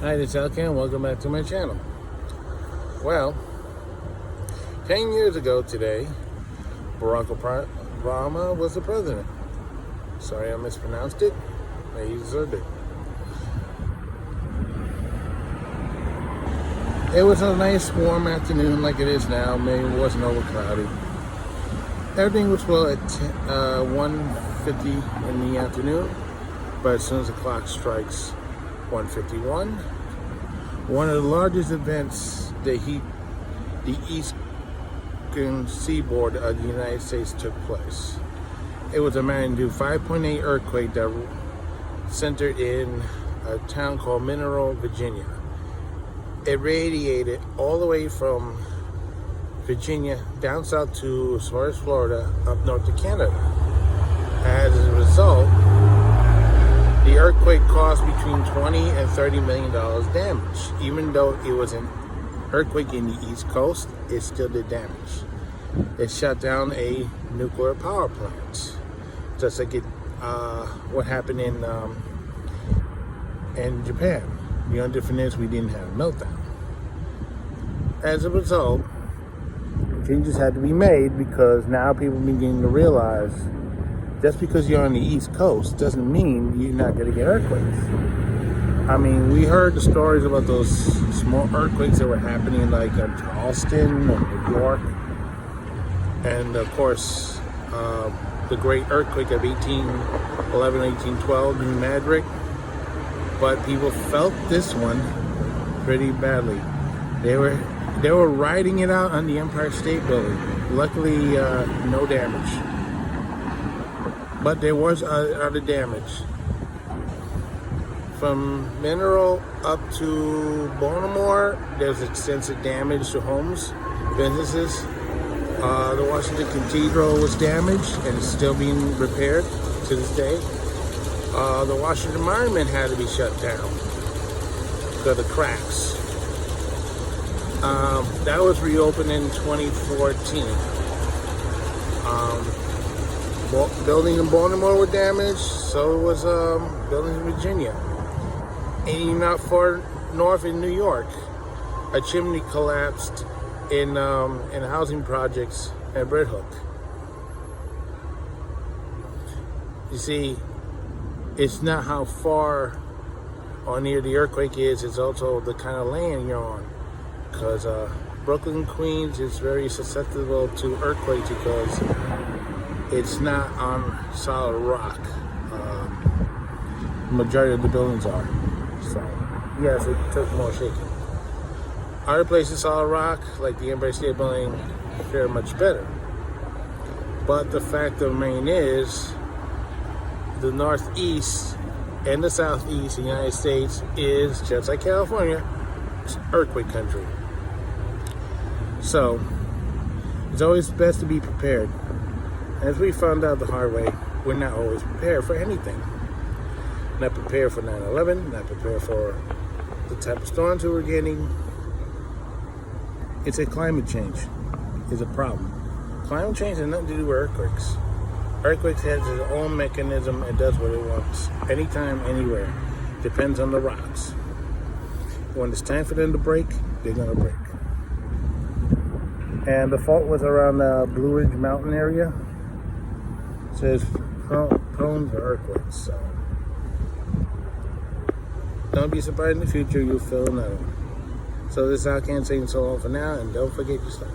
Hi, this is Alcan. Welcome back to my channel. Well, 10 years ago today, Barack Obama was the president. Sorry I mispronounced it. He deserved it. It was a nice warm afternoon like it is now. Maybe it wasn't overclouded. Everything was well at 1:50 in the afternoon, but as soon as the clock strikes 1:51, one of the largest events the eastern seaboard of the United States took place. It was a magnitude 5.8 earthquake that centered in a town called Mineral, Virginia. It radiated all the way from Virginia down south to as far as Florida, up north to Canada. As a result, the earthquake caused between $20 and $30 million damage. Even though it was an earthquake in the East Coast, it still did damage. It shut down a nuclear power plant, just like what happened in Japan. The only difference is we didn't have a meltdown. As a result, changes had to be made because now people are beginning to realize just because you're on the East Coast doesn't mean you're not going to get earthquakes. I mean, we heard the stories about those small earthquakes that were happening like in Charleston or New York. And of course, the great earthquake of 1811, 1812 in Madrid. But people felt this one pretty badly. They were riding it out on the Empire State Building. Luckily, no damage. But there was other damage. From Mineral up to Baltimore, there's extensive damage to homes, businesses. The Washington Cathedral was damaged and is still being repaired to this day. The Washington Monument had to be shut down because of the cracks. That was reopened in 2014. Buildings in Baltimore were damaged, so was buildings in Virginia. And not far north in New York, a chimney collapsed in housing projects at Red Hook. You see, it's not how far or near the earthquake is, it's also the kind of land you're on. Because Brooklyn, Queens is very susceptible to earthquakes because it's not on solid rock. The majority of the buildings are. So, yes, it took more shaking. Other places, solid rock, like the Empire State Building, fare much better. But the fact of the matter is, the Northeast and the Southeast of the United States is, just like California, earthquake country. So, it's always best to be prepared. As we found out the hard way, we're not always prepared for anything. Not prepared for 9/11, not prepared for the type of storms we were getting. It's a climate change is a problem. Climate change has nothing to do with earthquakes. Earthquakes has its own mechanism and does what it wants. Anytime, anywhere. Depends on the rocks. When it's time for them to break, they're going to break. And the fault was around the Blue Ridge Mountain area. It says prone to earthquakes. So don't be surprised in the future you'll feel another one. So this is Alcan saying so long for now, and don't forget your style.